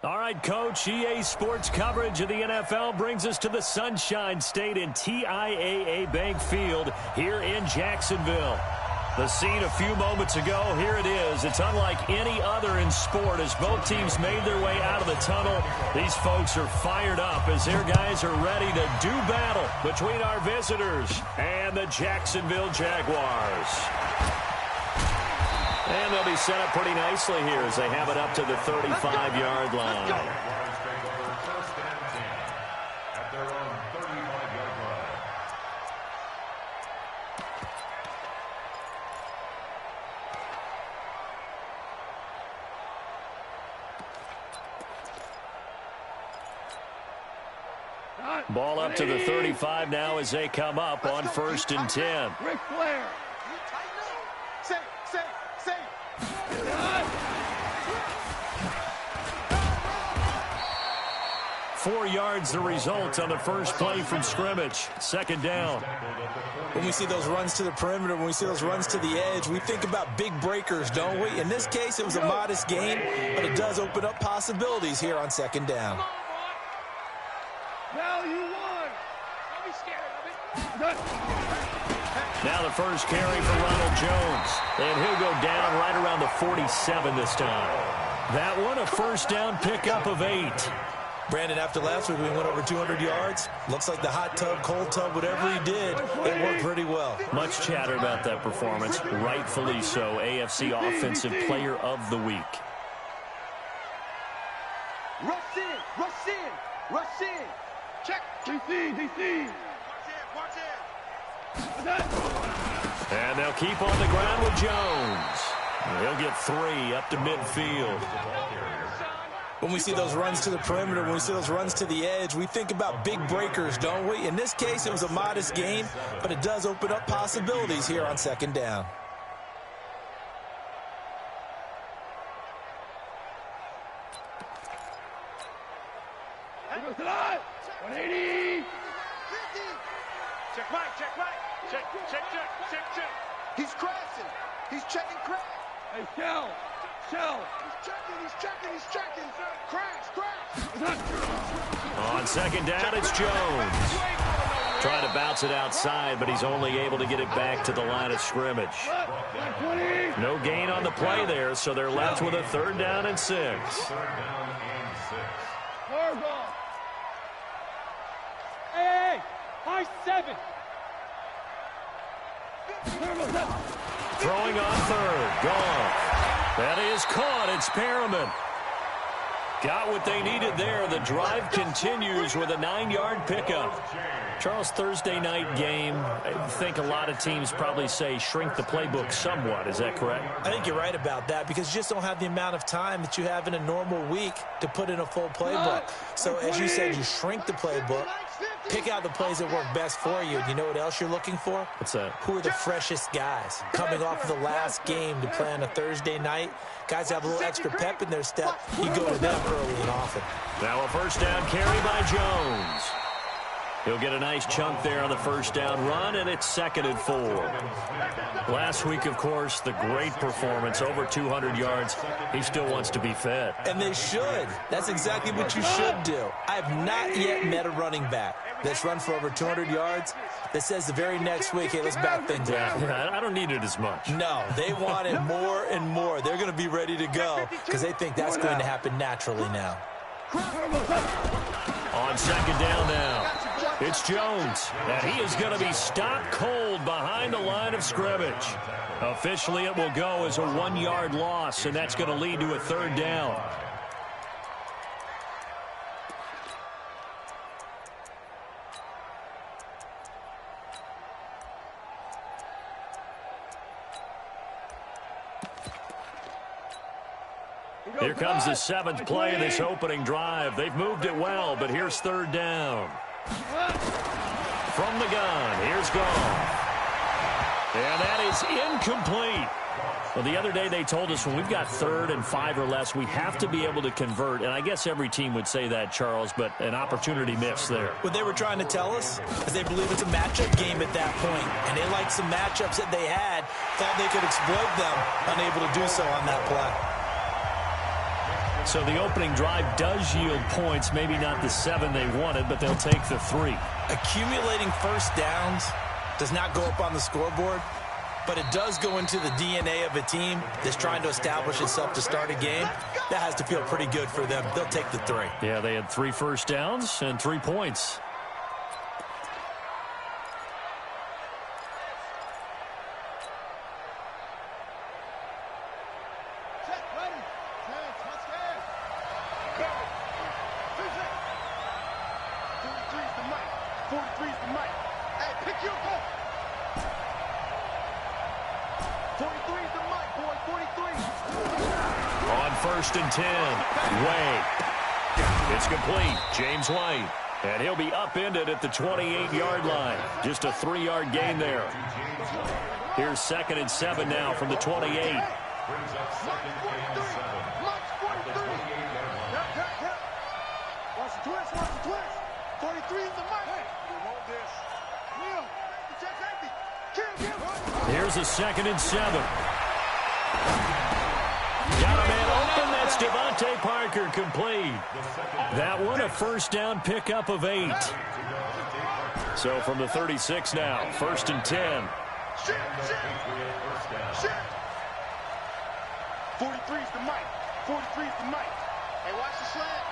All right, Coach, EA Sports coverage of the NFL brings us to the Sunshine State in TIAA Bank Field here in Jacksonville. The scene a few moments ago, here it is. It's unlike any other in sport as both teams made their way out of the tunnel. These folks are fired up as their guys are ready to do battle between our visitors and the Jacksonville Jaguars. And they'll be set up pretty nicely here as they have it up to the 35-yard line. Ball up to the 35 now as they come up on 1st and 10. 4 yards the result on the first play from scrimmage. 2nd down. When we see those runs to the perimeter, when we see those runs to the edge, we think about big breakers, don't we? In this case, it was a modest gain, but it does open up possibilities here on 2nd down. Now you won. Don't be scared of it. Now the first carry for Ronald Jones. And he'll go down right around the 47 this time. That one a first down pickup of 8. Brandon, after last week, we went over 200 yards. Looks like the hot tub, cold tub, whatever he did, it worked pretty well. Much chatter about that performance. Rightfully so. AFC Offensive Player of the Week. Rush in, rush in, rush in. Check. DC. Watch it. And they'll keep on the ground with Jones. He'll get 3 up to midfield. When we see those runs to the perimeter, when we see those runs to the edge, we think about big breakers, don't we? In this case, it was a modest gain, but it does open up possibilities here on 2nd down. Check. He's crashing. He's checking crash. Hey, shell. He's checking. Crash. On 2nd down, it's Jones. Trying to bounce it outside, but he's only able to get it back to the line of scrimmage. No gain on the play there, so they're left with a 3rd down and 6. Hey, high 7. Throwing on 3rd. Gone. That is caught. It's Perriman. Got what they needed there. The drive continues with a 9-yard pickup. Charles, Thursday night game, I think a lot of teams probably say shrink the playbook somewhat. Is that correct? I think you're right about that because you just don't have the amount of time that you have in a normal week to put in a full playbook. So as you said, you shrink the playbook, pick out the plays that work best for you. And you know what else you're looking for? What's that? Who are the freshest guys? Coming off of the last game to play on a Thursday night, guys have a little extra pep in their step. You go to them early and often. Now a first down carry by Jones. He'll get a nice chunk there on the first down run, and it's 2nd and 4. Last week, of course, the great performance, over 200 yards. He still wants to be fed. And they should. That's exactly what you should do. I have not yet met a running back that's run for over 200 yards that says the very next week, hey, let's back things up. I don't need it as much. No, they want it more and more. They're going to be ready to go because they think that's going to happen naturally now. On 2nd down now, it's Jones, and he is going to be stopped cold behind the line of scrimmage. Officially, it will go as a 1-yard loss, and that's going to lead to a 3rd down. Here comes the 7th play of this opening drive. They've moved it well, but here's 3rd down. From the gun, here's Goff. And that is incomplete. Well, the other day they told us when we've got 3rd and 5 or less, we have to be able to convert. And I guess every team would say that, Charles, but an opportunity missed there. What they were trying to tell us is they believe it's a matchup game at that point. And they liked some matchups that they had, thought they could exploit them, unable to do so on that play. So the opening drive does yield points, maybe not the 7 they wanted, but they'll take the 3. Accumulating first downs does not go up on the scoreboard, but it does go into the DNA of a team that's trying to establish itself to start a game. That has to feel pretty good for them. They'll take the 3. Yeah, they had 3 first downs and 3 points. First and 10. Way. It's complete. James White. And he'll be upended at the 28-yard line. Just a 3-yard gain there. Here's 2nd and 7 now from the 28. Watch 43. Watch the twist. Watch the twist. 43 is the mic. We want this. Will. Check empty. Kill. Here's a 2nd and 7. Got a man open. That's Devontae Parker, complete. That one a first down pickup of 8. So from the 36 now, 1st and 10. 43 is the mic. 43 is the mic. Hey, watch the slant.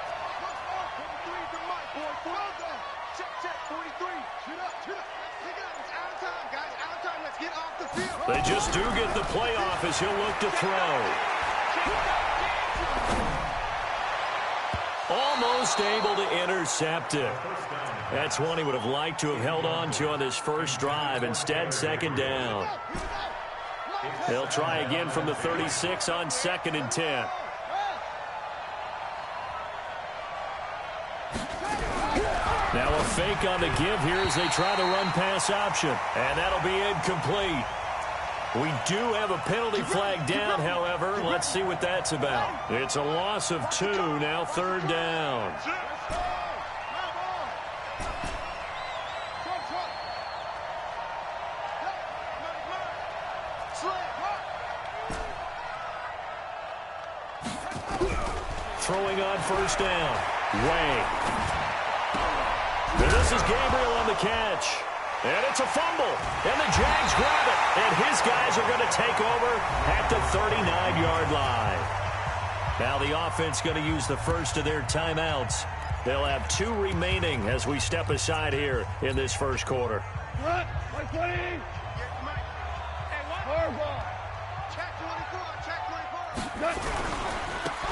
43 is the mic, boy. Check. 43. Shoot up. Pick it up. It's out of time, guys. Out of time. Let's get off the field. They just do get the playoff as he'll look to throw. Almost able to intercept it. That's one he would have liked to have held on to on this first drive. Instead, 2nd down. They'll try again from the 36 on 2nd and 10. Now a fake on the give here as they try the run-pass option. And that'll be incomplete. We do have a penalty flag down, however. Let's see what that's about. It's a loss of 2, now 3rd down. Throwing on 1st down. Way. And this is Gabriel on the catch. And it's a fumble. And the Jags grab it. And his guys are going to take over at the 39-yard line. Now the offense going to use the first of their timeouts. They'll have 2 remaining as we step aside here in this first quarter.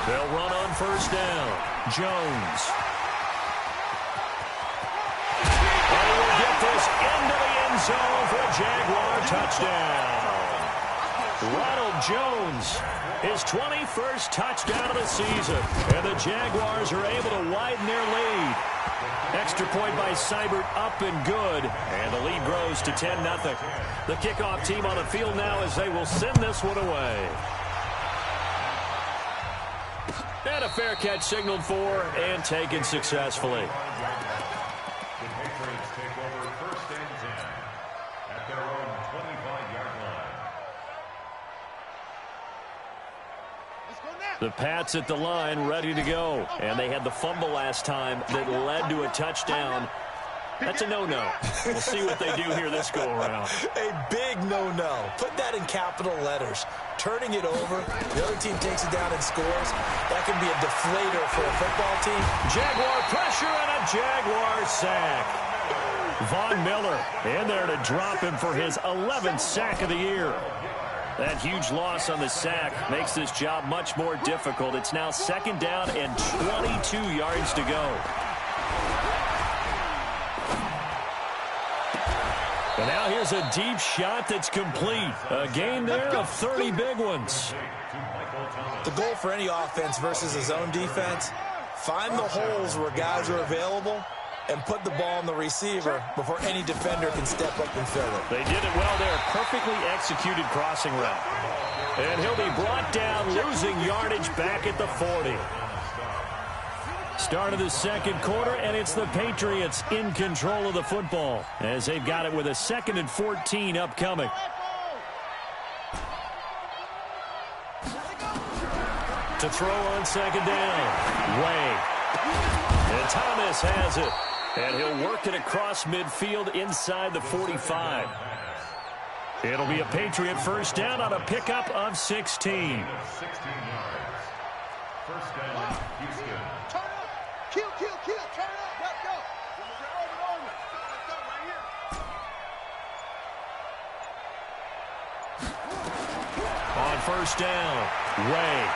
They'll run on 1st down. Jones. And he will get this into the end zone for a Jaguar touchdown. Ronald Jones, his 21st touchdown of the season. And the Jaguars are able to widen their lead. Extra point by Seibert up and good. And the lead grows to 10-0. The kickoff team on the field now as they will send this one away. And a fair catch signaled for and taken successfully. The Patriots take over 1st and 10 at their own 25-yard line. The Pats at the line ready to go. And they had the fumble last time that led to a touchdown. That's a no-no. We'll see what they do here this go-around. A big no-no. Put that in capital letters. Turning it over, the other team takes it down and scores. That can be a deflator for a football team. Jaguar pressure and a Jaguar sack. Von Miller in there to drop him for his 11th sack of the year. That huge loss on the sack makes this job much more difficult. It's now 2nd down and 22 yards to go. And now here's a deep shot that's complete. A gain there of 30 big ones. The goal for any offense versus a zone defense, find the holes where guys are available and put the ball on the receiver before any defender can step up and fill it. They did it well there. Perfectly executed crossing route. And he'll be brought down, losing yardage back at the 40. Start of the second quarter, and it's the Patriots in control of the football as they've got it with a 2nd and 14 upcoming. To to throw on second down. Way. And Thomas has it. And he'll work it across midfield inside the 45. It'll be a Patriot first down on a pickup of 16. 16 yards. First down, Houston. Turn up. Kill. Turn up. Let's go. On first down, Way.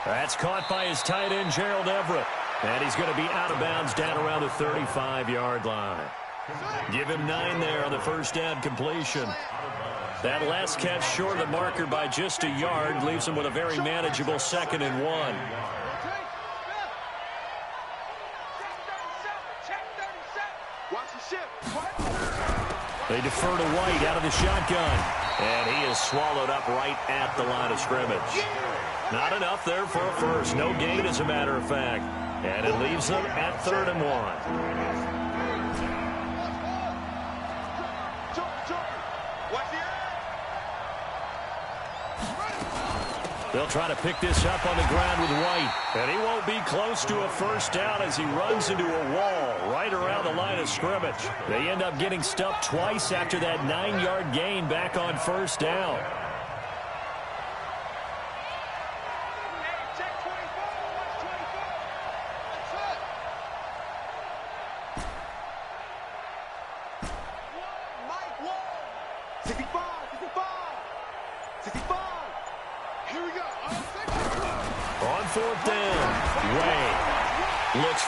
That's caught by his tight end, Gerald Everett. And he's going to be out of bounds down around the 35-yard line. Give him 9 there on the first down completion. That last catch short of the marker by just a yard leaves him with a very manageable 2nd and 1. They defer to White out of the shotgun. And he is swallowed up right at the line of scrimmage. Not enough there for a first. No gain, as a matter of fact. And it leaves them at 3rd and 1. They'll try to pick this up on the ground with White. And he won't be close to a first down as he runs into a wall right around the line of scrimmage. They end up getting stuffed twice after that 9-yard gain back on first down.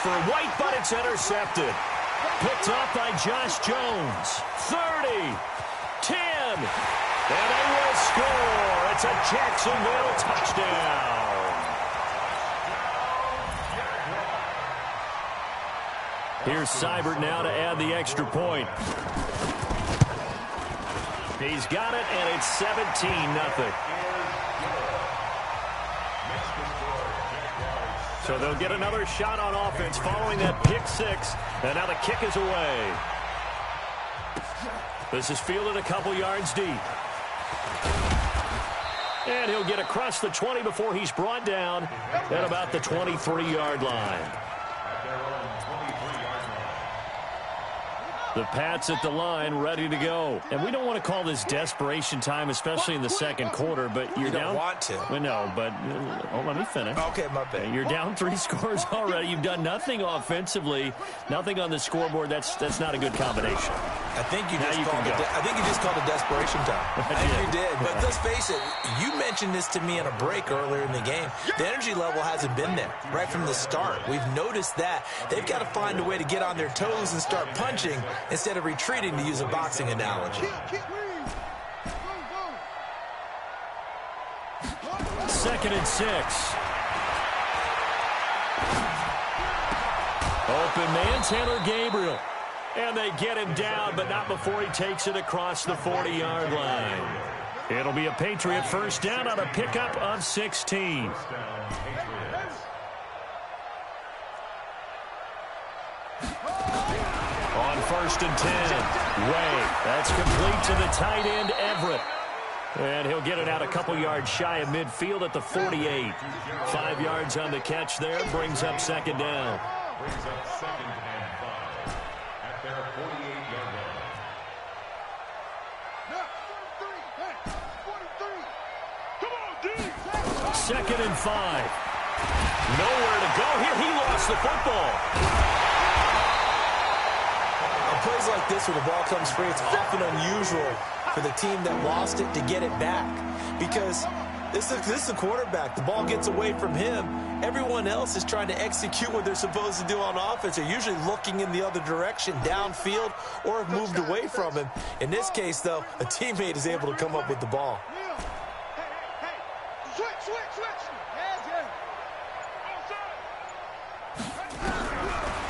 For White, but it's intercepted. Picked up by Josh Jones. 30, 10, and they will score. It's a Jacksonville touchdown. Here's Seibert now to add the extra point. He's got it, and it's 17-0. So they'll get another shot on offense following that pick 6. And now the kick is away. This is fielded a couple yards deep. And he'll get across the 20 before he's brought down at about the 23-yard line. The Pats at the line, ready to go. And we don't want to call this desperation time, especially in the second quarter, but you're down. You don't want to. Well, no, but let me finish. Okay, my bad. You're down 3 scores already. You've done nothing offensively, nothing on the scoreboard. That's not a good combination. I think you just called it desperation time. I think you did. But let's face it, you mentioned this to me on a break earlier in the game. The energy level hasn't been there right from the start. We've noticed that. They've got to find a way to get on their toes and start punching instead of retreating, to use a boxing analogy. 2nd and 6. Open man, Taylor Gabriel. And they get him down, but not before he takes it across the 40-yard line. It'll be a Patriot first down on a pickup of 16. On 1st and 10, Way. That's complete to the tight end, Everett. And he'll get it out a couple yards shy of midfield at the 48. 5 yards on the catch there, brings up 2nd down. Brings up 2nd and 5 at their 48-yard line. 2nd and 5. Nowhere to go here. He lost the football. Plays like this where the ball comes free, it's often unusual for the team that lost it to get it back, because this is the quarterback. The ball gets away from him. Everyone else is trying to execute what they're supposed to do on offense. They're usually looking in the other direction, downfield, or have moved away from him. In this case, though, a teammate is able to come up with the ball.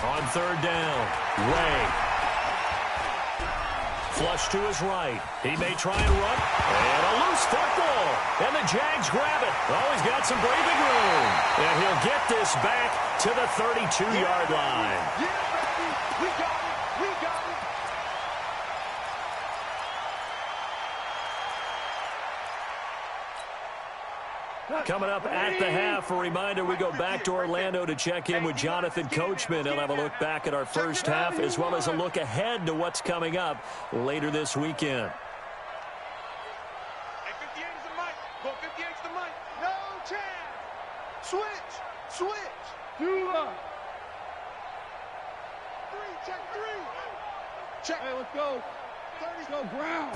On 3rd down, Way. Flush to his right. He may try and run. And a loose football. And the Jags grab it. Oh, he's got some breathing room. And he'll get this back to the 32-yard line. Yeah, baby. We got it. We got it. Coming up at the half, a reminder, we go back to Orlando to check in with Jonathan Coachman. He'll have a look back at our first half as well as a look ahead to what's coming up later this weekend. Hey, 58 is the mic. Go 58 is the mic. No chance. Switch. Two up. Check three. Check. Hey, let's go. 30. Go ground.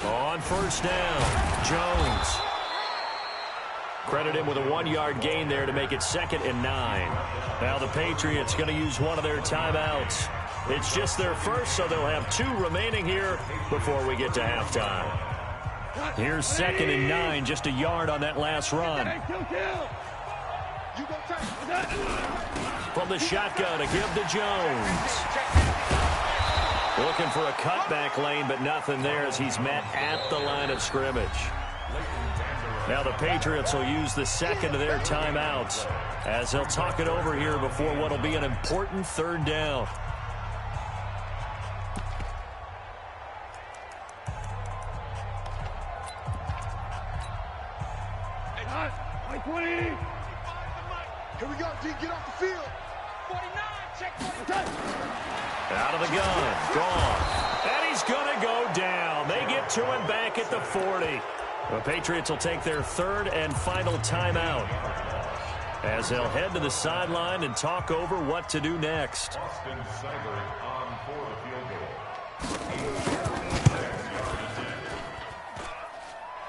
On first down, Jones. Credit him with a 1-yard gain there to make it 2nd and 9. Now the Patriots going to use one of their timeouts. It's just their first, so they'll have 2 remaining here before we get to halftime. Here's 2nd and 9, just a yard on that last run. From the shotgun, a give to Jones. Looking for a cutback lane, but nothing there as he's met at the line of scrimmage. Now the Patriots will use the second of their timeouts as they'll talk it over here before what will be an important 3rd down. Here we go, D. Get off the field. 49, check 49. Out of the gun, gone. And he's going to go down. They get to him back at the 40. The Patriots will take their 3rd and final timeout as they'll head to the sideline and talk over what to do next. Austin Seibert on for the field goal.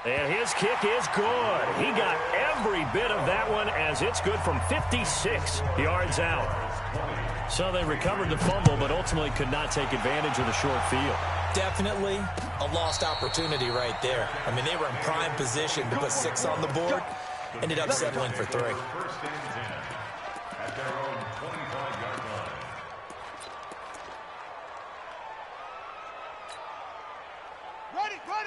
And his kick is good. He got every bit of that one as it's good from 56 yards out. So they recovered the fumble, but ultimately could not take advantage of the short field. Definitely a lost opportunity right there. I mean, they were in prime position to put 6 on the board. Ended up settling for 3. First and 10 at their own 25-yard line.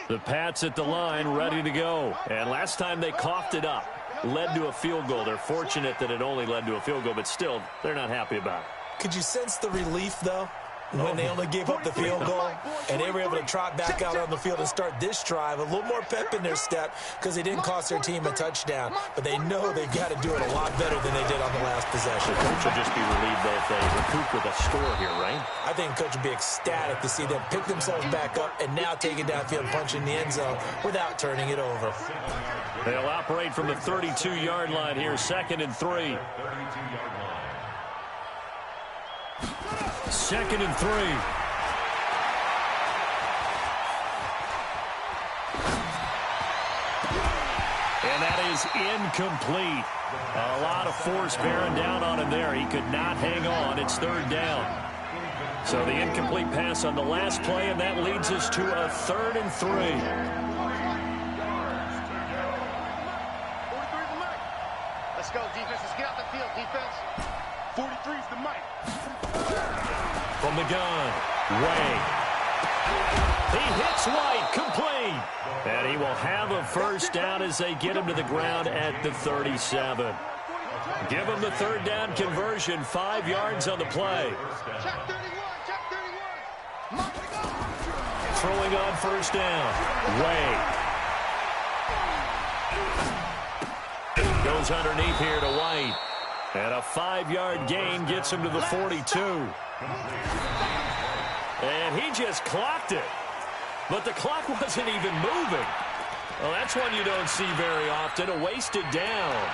The Pats at the line, ready to go. And last time they coughed it up, led to a field goal. They're fortunate that it only led to a field goal, but still, they're not happy about it. Could you sense the relief, though, when they only gave up the field goal and they were able to trot back out on the field and start this drive? A little more pep in their step because they didn't cost their team a touchdown, but they know they've got to do it a lot better than they did on the last possession. Coach will just be relieved, though, if they recoup with a score here, right? I think Coach would be ecstatic to see them pick themselves back up and now take it downfield, punch in the end zone without turning it over. They'll operate from the 32-yard line here, 2nd and 3. 32-yard line. 2nd and 3. And that is incomplete. A lot of force bearing down on him there. He could not hang on. It's 3rd down. So the incomplete pass on the last play, and that leads us to a 3rd and 3. 43 is the mic. Let's go, defense. Let's get out the field, defense. 43 is the mic. From the gun, Way. He hits White, complete. And he will have a first down as they get him to the ground at the 37. Give him the 3rd down conversion, 5 yards on the play. Check 31, check 31. Throwing on first down, Way. Goes underneath here to White. And a 5-yard gain gets him to the 42. And he just clocked it. But the clock wasn't even moving. Well, that's one you don't see very often, a wasted down.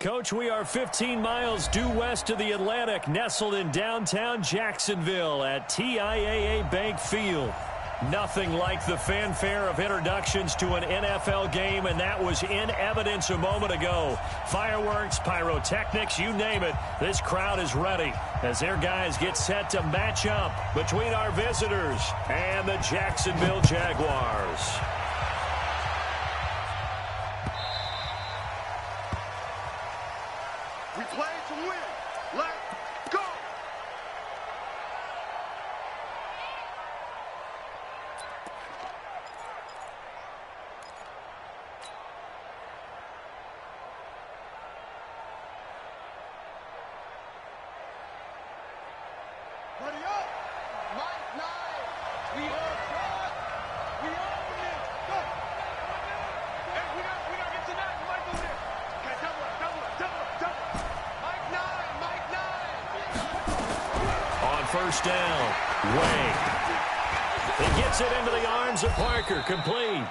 Coach, we are 15 miles due west of the Atlantic, nestled in downtown Jacksonville at TIAA Bank Field. Nothing like the fanfare of introductions to an NFL game, and that was in evidence a moment ago. Fireworks, pyrotechnics, you name it. This crowd is ready as their guys get set to match up between our visitors and the Jacksonville Jaguars. We play to win. Let's go. Ready up. Mike 9. We are front. We own it. Go. Hey, we got to get to 9. Mike over there. Okay, double up. Mike 9. On first down, Way. He gets it into the arms of Parker, complete.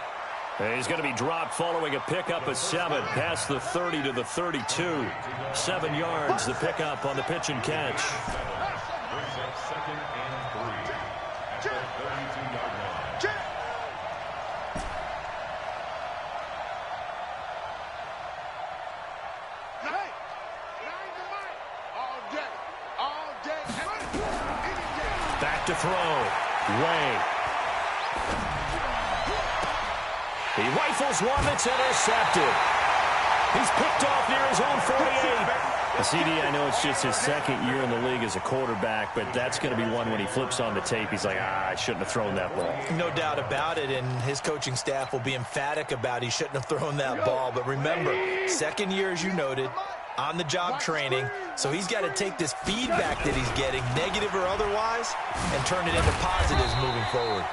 And he's going to be dropped following a pickup of 7 past the 30 to the 32. 7 yards, the pickup on the pitch and catch. Brings up 2nd and 3 at the 32-yard line. Hey, 9 to Mike. All day, any day. Back to throw. Way. He rifles one that's intercepted. He's picked off near his own 48. CD, I know it's just his second year in the league as a quarterback, but that's going to be one when he flips on the tape. He's like, I shouldn't have thrown that ball. No doubt about it, and his coaching staff will be emphatic about he shouldn't have thrown that ball. But remember, second year, as you noted, on-the-job training, so he's got to take this feedback that he's getting, negative or otherwise, and turn it into positives moving forward.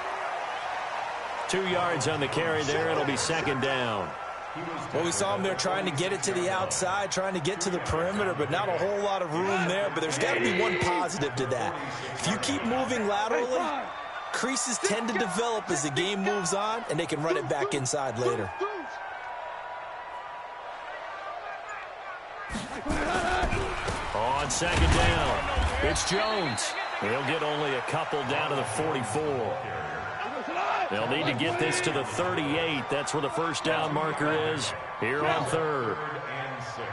2 yards on the carry there. It'll be 2nd down. Well, we saw him there trying to get it to the outside, trying to get to the perimeter, but not a whole lot of room there. But there's got to be one positive to that. If you keep moving laterally, creases tend to develop as the game moves on, and they can run it back inside later. On 2nd down, it's Jones. He'll get only a couple down to the 44. They'll need to get this to the 38. That's where the first down marker is here on 3rd. And 6.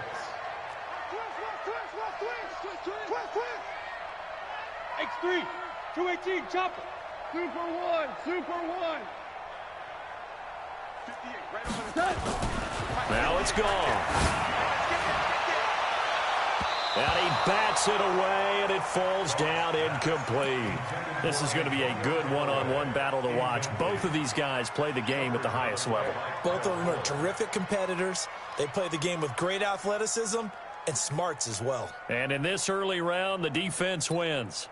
X3, 218, chopper. Super one. 58, right over the top. Now it's gone. And he bats it away, and it falls down incomplete. This is going to be a good one-on-one battle to watch. Both of these guys play the game at the highest level. Both of them are terrific competitors. They play the game with great athleticism and smarts as well. And in this early round, the defense wins.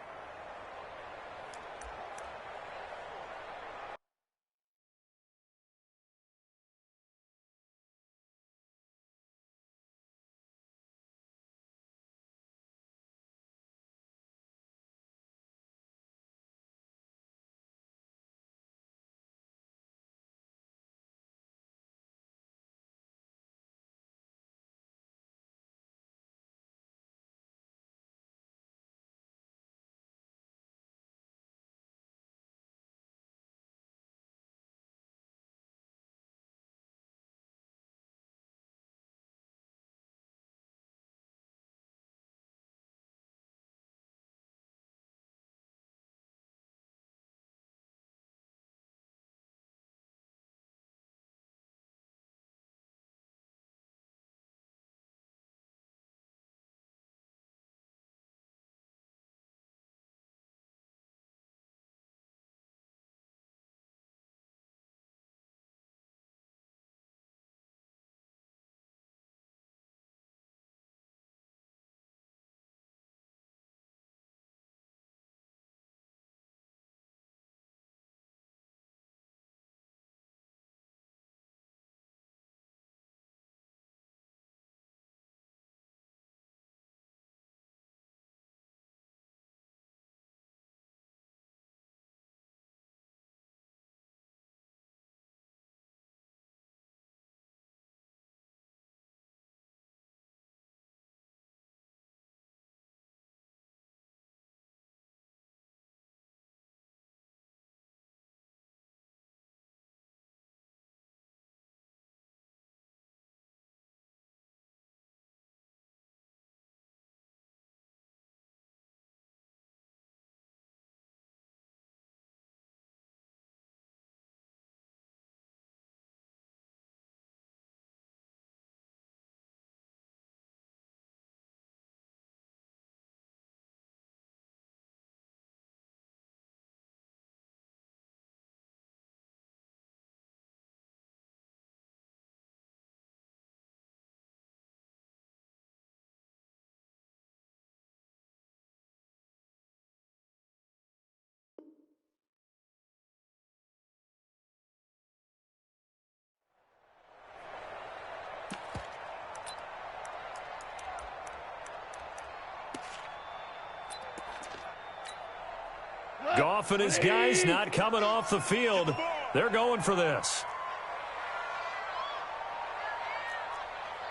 Goff and his guys not coming off the field. They're going for this.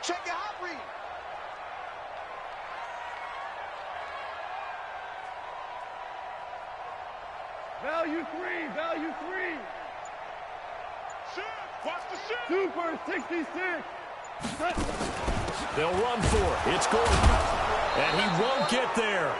Check your hot read. Value three. Watch the shit. Super 66. They'll run for it. It's Gordon. And he won't get there.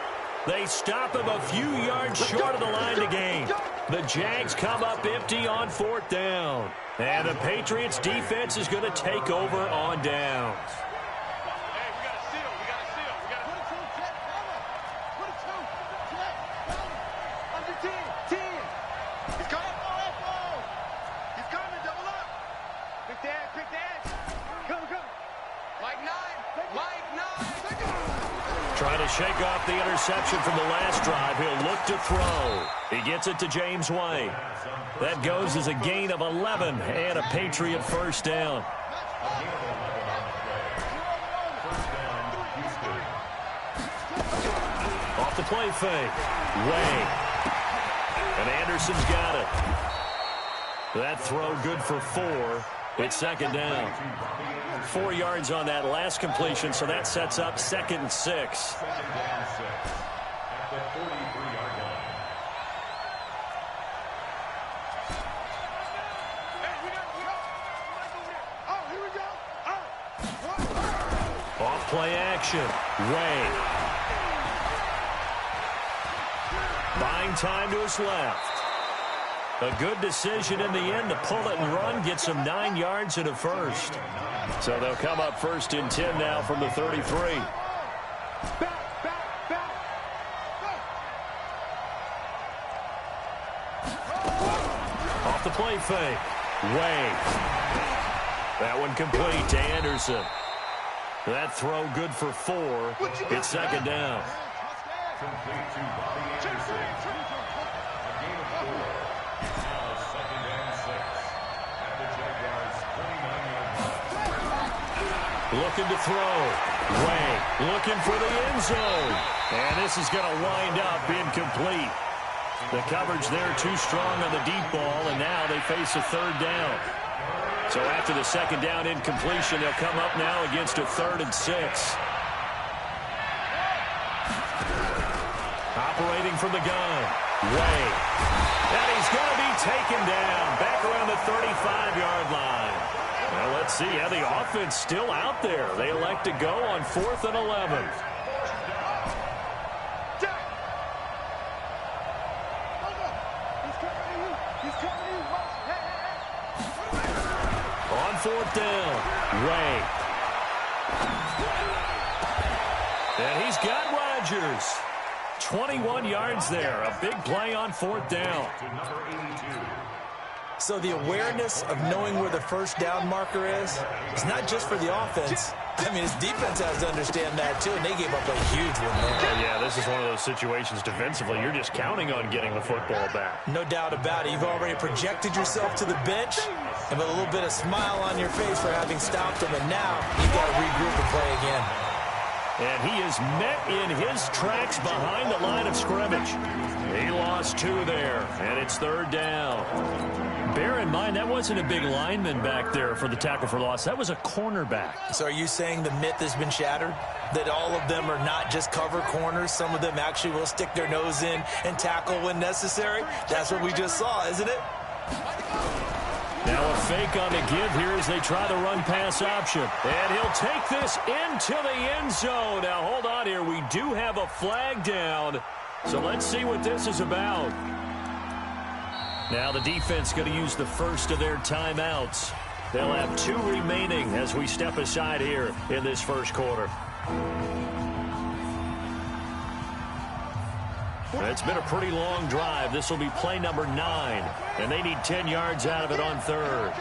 They stop him a few yards short of the line to gain. The Jags come up empty on 4th down. And the Patriots defense is going to take over on downs. Hey, we got to seal. We got to seal. We got to put a two. Under 10. 10. He's coming. He's coming. Double up. Pick the edge. Come. Mike 9. Trying to shake off the interception from the last drive. He'll look to throw. He gets it to James White. That goes as a gain of 11 and a Patriot first down. Off the play fake. Way. And Anderson's got it. That throw good for 4. It's 2nd down. 4 yards on that last completion, so that sets up 2nd and 6. At the 43-yard line. Oh, here we go. Off play action. Way. Buying time to his left. A good decision in the end to pull it and run, get some 9 yards and a first. So they'll come up 1st and 10 now from the 33. Back. Off the play fake. Way. That one complete to Anderson. That throw good for 4. It's 2nd down. Complete to Bobby Anderson. A gain of 4. Now 2nd and 6. At the Jaguars' 29-yard line. Looking to throw. Way. Looking for the end zone. And this is going to wind up incomplete. The coverage there too strong on the deep ball, and now they face a 3rd down. So after the 2nd down incompletion, they'll come up now against a 3rd and 6. Operating from the gun. Way. And he's going to be taken down back around the 35-yard line. Well, let's see. Yeah, the offense still out there. They elect to go on 4th and 11. On 4th down. Way. And he's got Rodgers. 21 yards there. A big play on 4th down. To number 82. So the awareness of knowing where the first down marker is not just for the offense. I mean, his defense has to understand that, too, and they gave up a huge one there. Oh, yeah, this is one of those situations defensively. You're just counting on getting the football back. No doubt about it. You've already projected yourself to the bench and with a little bit of smile on your face for having stopped him, and now you've got to regroup and play again. And he is met in his tracks behind the line of scrimmage. He lost 2 there, and it's 3rd down. Bear in mind, that wasn't a big lineman back there for the tackle for loss. That was a cornerback. So are you saying the myth has been shattered? That all of them are not just cover corners? Some of them actually will stick their nose in and tackle when necessary? That's what we just saw, isn't it? Now a fake on the give here as they try the run-pass option. And he'll take this into the end zone. Now, hold on here. We do have a flag down. So let's see what this is about. Now the defense going to use the first of their timeouts. They'll have 2 remaining as we step aside here in this first quarter. It's been a pretty long drive. This will be play number 9, and they need 10 yards out of it on 3rd.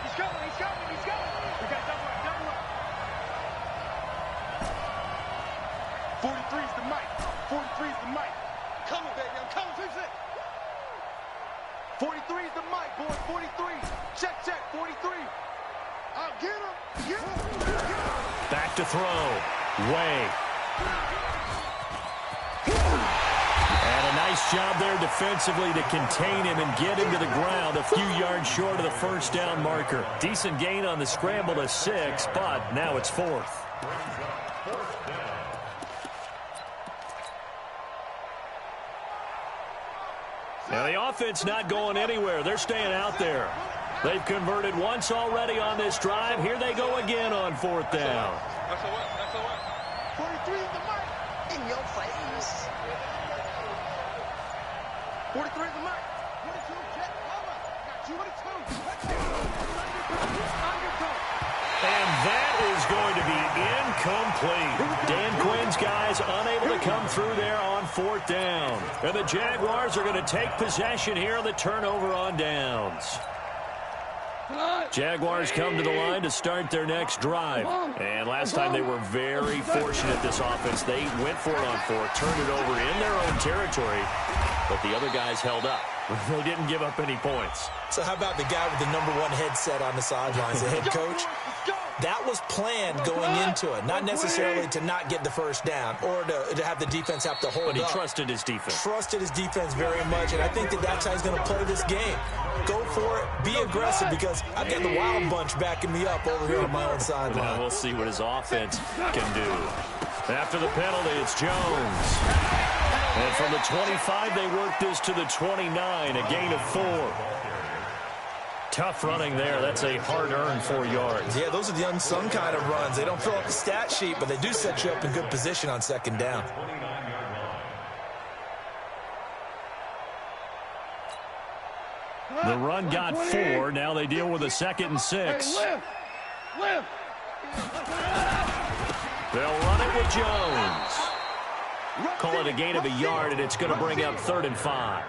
He's coming. We got double up. 43's the mic. 43's the mic. Coming, baby. I'm coming. Fix it. 43's the mic, boy. 43. Check. 43. I'll get him. Back to throw. Way. And a nice job there defensively to contain him and get him to the ground a few yards short of the first down marker. Decent gain on the scramble to 6, but now it's 4th. Now the offense not going anywhere. They're staying out there. They've converted once already on this drive. Here they go again on 4th down. That's a what? That's a what? 43 is the mark. In your face. 43 is the mark. 42, check, cover. Got 22. And that is going to be incomplete. Dan Quinn's guys unable to come through there on 4th down. And the Jaguars are going to take possession here on the turnover on downs. Jaguars come to the line to start their next drive. And last time they were very fortunate, this offense. They went for it on 4th, turned it over in their own territory, but the other guys held up. They didn't give up any points. So how about the guy with the #1 headset on the sidelines, the head coach? That was planned going into it, not necessarily to not get the first down or to have the defense have to hold up. But he trusted his defense. Trusted his defense very much, and I think that's how he's going to play this game. Go for it, be aggressive, because I've got the Wild Bunch backing me up over here on my own sideline. Now we'll see what his offense can do. After the penalty, it's Jones. And from the 25, they work this to the 29, a gain of 4. Tough running there. That's a hard-earned 4 yards. Yeah, those are the unsung kind of runs. They don't fill up the stat sheet, but they do set you up in good position on 2nd down. The run got 4. Now they deal with a 2nd and 6. They'll run it with Jones. Call it a gain of a yard, and it's going to bring up 3rd and 5.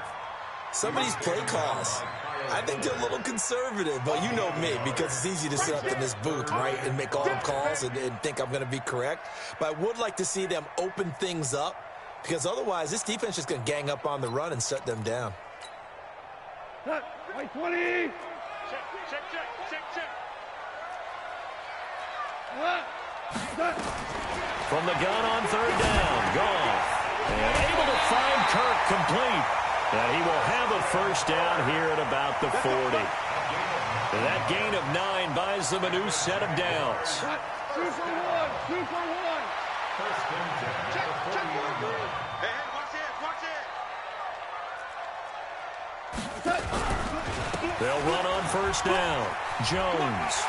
Some of these play calls, I think they're a little conservative, but you know me, because it's easy to sit up in this booth, right, and make all the calls and think I'm going to be correct. But I would like to see them open things up, because otherwise this defense is just going to gang up on the run and shut them down. White 20. Check. From the gun on 3rd down, Goff. And able to find Kirk complete. And he will have a first down here at about the 40. And that gain of 9 buys them a new set of downs. 2 for 1. 2 for 1. Check. Hey, watch it. They'll run on 1st down. Jones.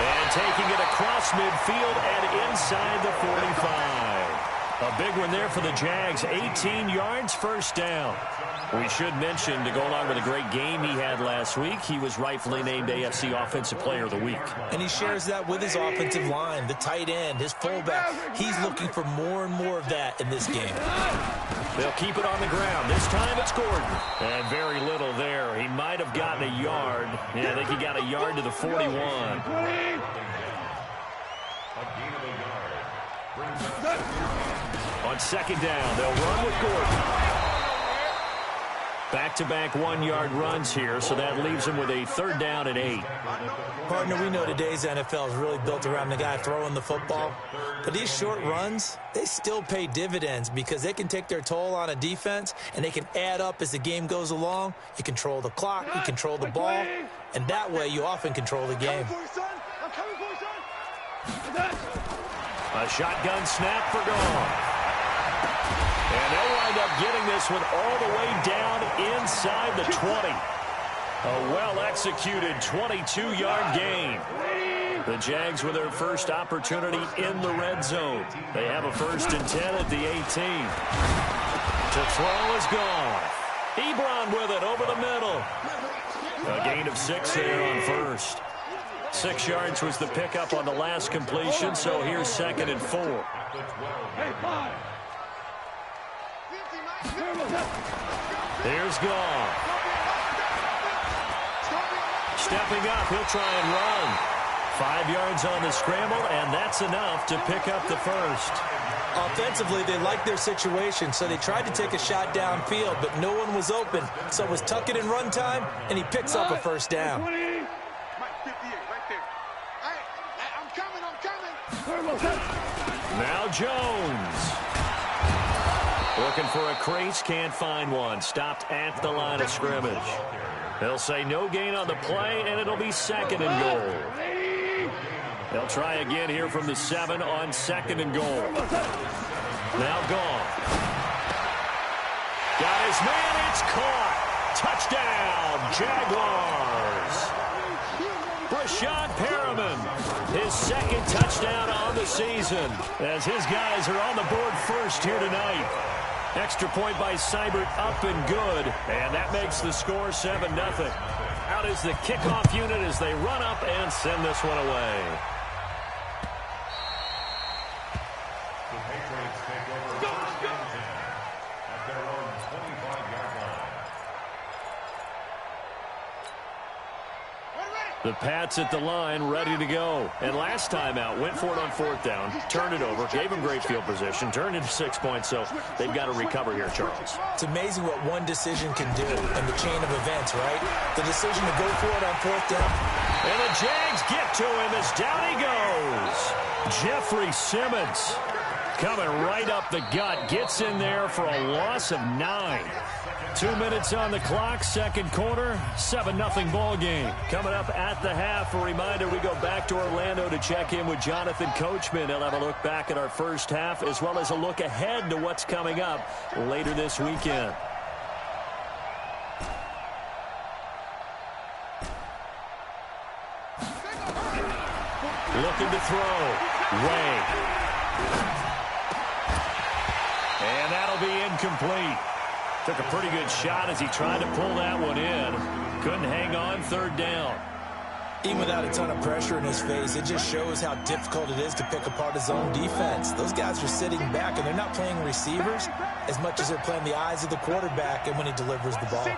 And taking it across midfield and inside the 45. A big one there for the Jags. 18 yards, first down. We should mention, to go along with a great game he had last week, he was rightfully named AFC Offensive Player of the Week. And he shares that with his offensive line, the tight end, his fullback. He's looking for more and more of that in this game. They'll keep it on the ground. This time it's Gordon. And very little there. He might have gotten a yard. Yeah, I think he got a yard to the 41. On 2nd down, they'll run with Gordon. Back-to-back 1-yard runs here, so that leaves them with a 3rd down and 8. Partner, we know today's NFL is really built around the guy throwing the football. But these short runs, they still pay dividends because they can take their toll on a defense, and they can add up as the game goes along. You control the clock, you control the ball, and that way you often control the game. A shotgun snap for Goff. And they'll wind up getting this one all the way down inside the 20. A well-executed 22-yard gain. The Jags with their first opportunity in the red zone. They have a 1st and 10 at the 18. To throw is Goff. Ebron with it over the middle. A gain of 6 there on 1st. 6 yards was the pickup on the last completion, so here's 2nd and 4. Here's Goff. Stepping up, he'll try and run. 5 yards on the scramble, and that's enough to pick up the 1st. Offensively, they liked their situation, so they tried to take a shot downfield, but no one was open. So it was tuck it in run time, and he picks up a 1st down. I'm coming. Now Jones. Looking for a crease, can't find one. Stopped at the line of scrimmage. They'll say no gain on the play, and it'll be 2nd and goal. They'll try again here from the 7 on 2nd and goal. Now gone. Got his man, it's caught. Touchdown, Jaguars. Brashad Perriman, his 2nd touchdown on the season, as his guys are on the board first here tonight. Extra point by Seibert, up and good, and that makes the score 7-0. Out is the kickoff unit as they run up and send this one away. The Patriots take over first and 10 at their own 25-yard line. The Pats at the line, ready to go. And last time out, went for it on 4th down, turned it over, gave them great field position, turned into 6 points, so they've got to recover here, Charles. It's amazing what one decision can do in the chain of events, right? The decision to go for it on 4th down. And the Jags get to him as down he goes. Jeffrey Simmons coming right up the gut, gets in there for a loss of 9. 2 minutes on the clock, 2nd quarter, 7-0 ball game. Coming up at the half, a reminder, we go back to Orlando to check in with Jonathan Coachman. He'll have a look back at our first half, as well as a look ahead to what's coming up later this weekend. Looking to throw. Way. And that'll be incomplete. Took a pretty good shot as he tried to pull that one in. Couldn't hang on, 3rd down. Even without a ton of pressure in his face, it just shows how difficult it is to pick apart his own defense. Those guys are sitting back, and they're not playing receivers as much as they're playing the eyes of the quarterback and when he delivers the ball.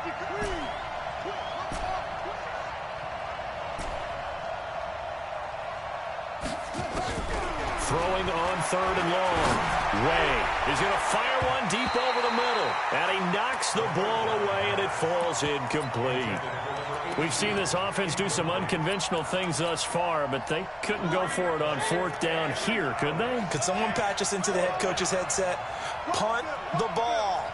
Throwing on 3rd and long. Way. He's going to fire one deep over the middle. And he knocks the ball away, and it falls incomplete. We've seen this offense do some unconventional things thus far, but they couldn't go for it on 4th down here, could they? Could someone patch us into the head coach's headset? Punt the ball.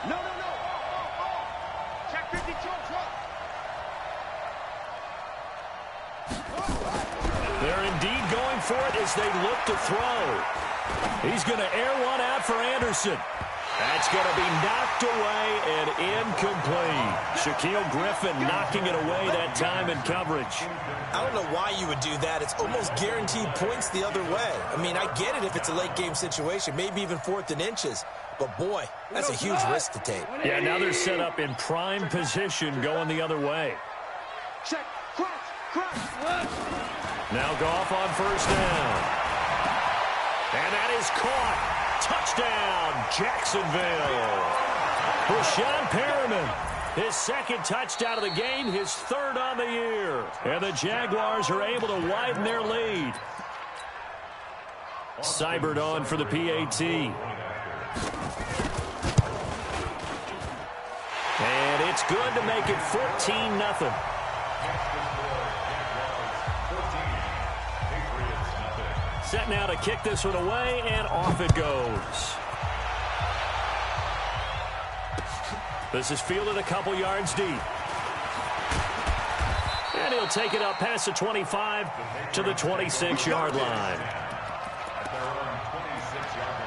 No. Check 52. They're indeed going for it as they look to throw. He's going to air one out for Anderson. That's going to be knocked away and incomplete. Shaquille Griffin knocking it away that time in coverage. I don't know why you would do that. It's almost guaranteed points the other way. I mean, I get it if it's a late game situation, maybe even 4th and inches. But, boy, that's a huge risk to take. Yeah, now they're set up in prime position going the other way. Check. Crunch. Now Goff on 1st down. And that is caught. Touchdown, Jacksonville. Brashad Perriman, his 2nd touchdown of the game, his 3rd on the year. And the Jaguars are able to widen their lead. Seibert on for the PAT. And it's good to make it 14-0. Set now to kick this one away, and off it goes. This is fielded a couple yards deep. And he'll take it up past the 25 to the 26-yard line. At their own 26-yard line.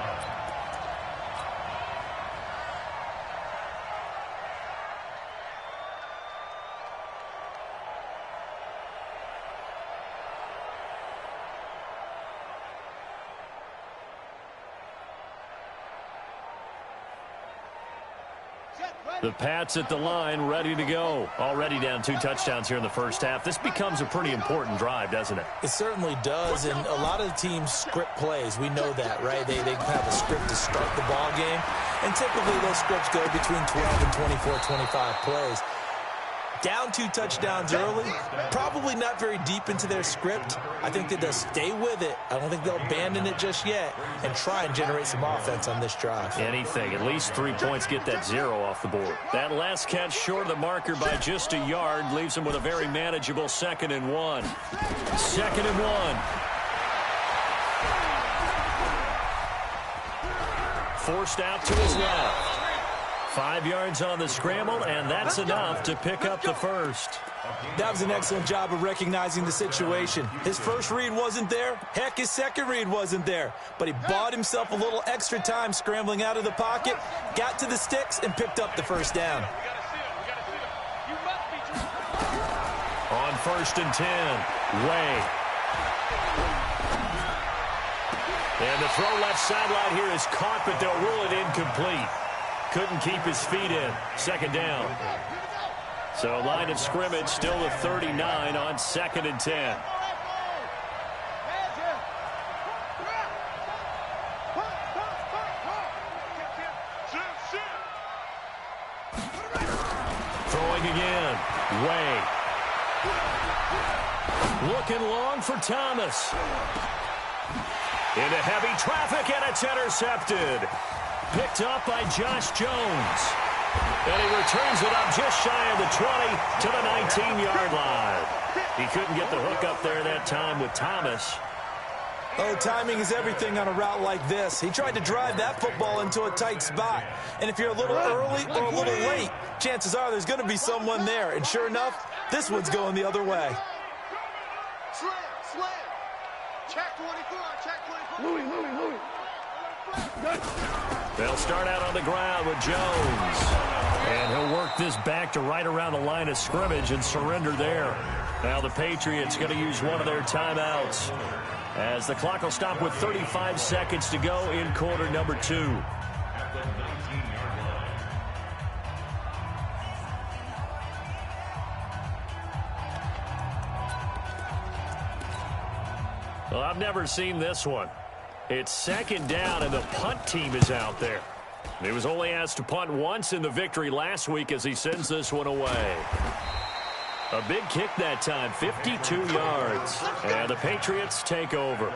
The Pats at the line, ready to go. Already down 2 touchdowns here in the first half. This becomes a pretty important drive, doesn't it? It certainly does, and a lot of the teams script plays. We know that, right? They have a script to start the ball game, and typically those scripts go between 12 and 24, 25 plays. Down 2 touchdowns early, probably not very deep into their script. I think they'll stay with it. I don't think they'll abandon it just yet and try and generate some offense on this drive. Anything, at least 3 points, get that 0 off the board. That last catch short of the marker by just a yard leaves them with a very manageable 2nd and 1. 2nd and 1. forced out to his left. 5 yards on the scramble, and that's enough to pick up the first. That was an excellent job of recognizing the situation. His first read wasn't there. Heck, his second read wasn't there. But he bought himself a little extra time scrambling out of the pocket, got to the sticks, and picked up the first down. On 1st and 10, Way. And the throw left sideline here is caught, but they'll rule it incomplete. Couldn't keep his feet in. 2nd down. So line of scrimmage still at 39 on 2nd and 10. Throwing again. Way. Looking long for Thomas. Into heavy traffic, and it's intercepted. Picked up by Josh Jones. And he returns it up just shy of the 20 to the 19-yard line. He couldn't get the hook up there that time with Thomas. Oh, timing is everything on a route like this. He tried to drive that football into a tight spot. And if you're a little early or a little late, chances are there's going to be someone there. And sure enough, this one's going the other way. Slam. Check 24. Check 24. Louis. They'll start out on the ground with Jones. And he'll work this back to right around the line of scrimmage and surrender there. Now the Patriots going to use one of their timeouts, as the clock will stop with 35 seconds to go in quarter number 2. At the 19-yard line. Well, I've never seen this one. It's 2nd down, and the punt team is out there. He was only asked to punt once in the victory last week as he sends this one away. A big kick that time, 52 yards. And the Patriots take over.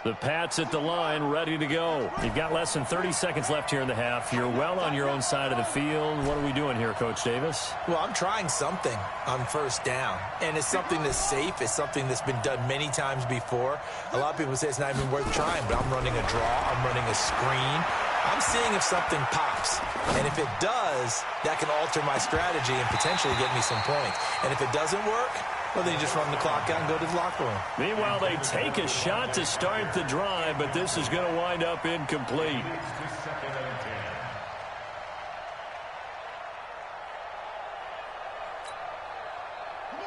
The Pats at the line, ready to go. You've got less than 30 seconds left here in the half. You're well on your own side of the field. What are we doing here, Coach Davis? Well, I'm trying something on 1st down, and it's something that's safe. It's something that's been done many times before. A lot of people say it's not even worth trying, but I'm running a draw. I'm running a screen. I'm seeing if something pops, and if it does, that can alter my strategy and potentially get me some points. And if it doesn't work, well, then you just run the clock out and go to the locker room. Meanwhile, they take a shot to start the drive, but this is going to wind up incomplete.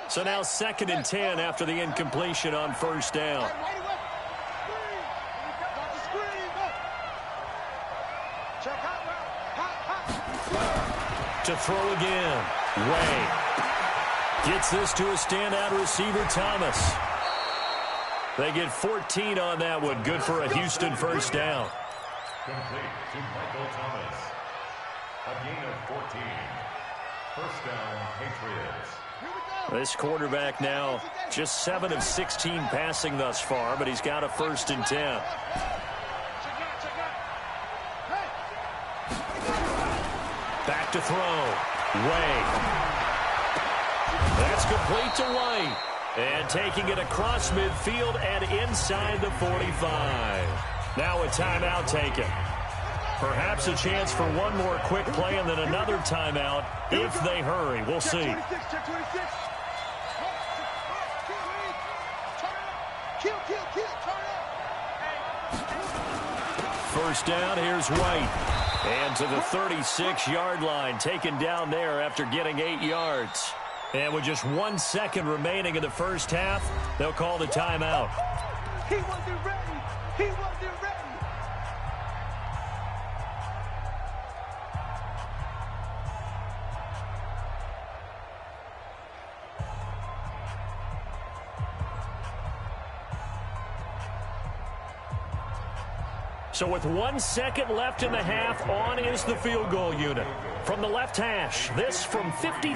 So now 2nd and 10 after the incompletion on 1st down. To throw again. Way. Gets this to a standout receiver, Thomas. They get 14 on that one. Good for a Houston 1st down. Complete to Michael Thomas. A gain of 14. 1st down, Patriots. This quarterback now just 7 of 16 passing thus far, but he's got a 1st and 10. Back to throw. Way. That's complete to White. And taking it across midfield and inside the 45. Now a timeout taken. Perhaps a chance for one more quick play and then another timeout if they hurry. We'll see. First down, here's White. And to the 36-yard line, taken down there after getting 8 yards. And with just 1 second remaining in the first half, they'll call the timeout. He wasn't ready. He wasn't ready. So with 1 second left in the half, on is the field goal unit. From the left hash, this from 50...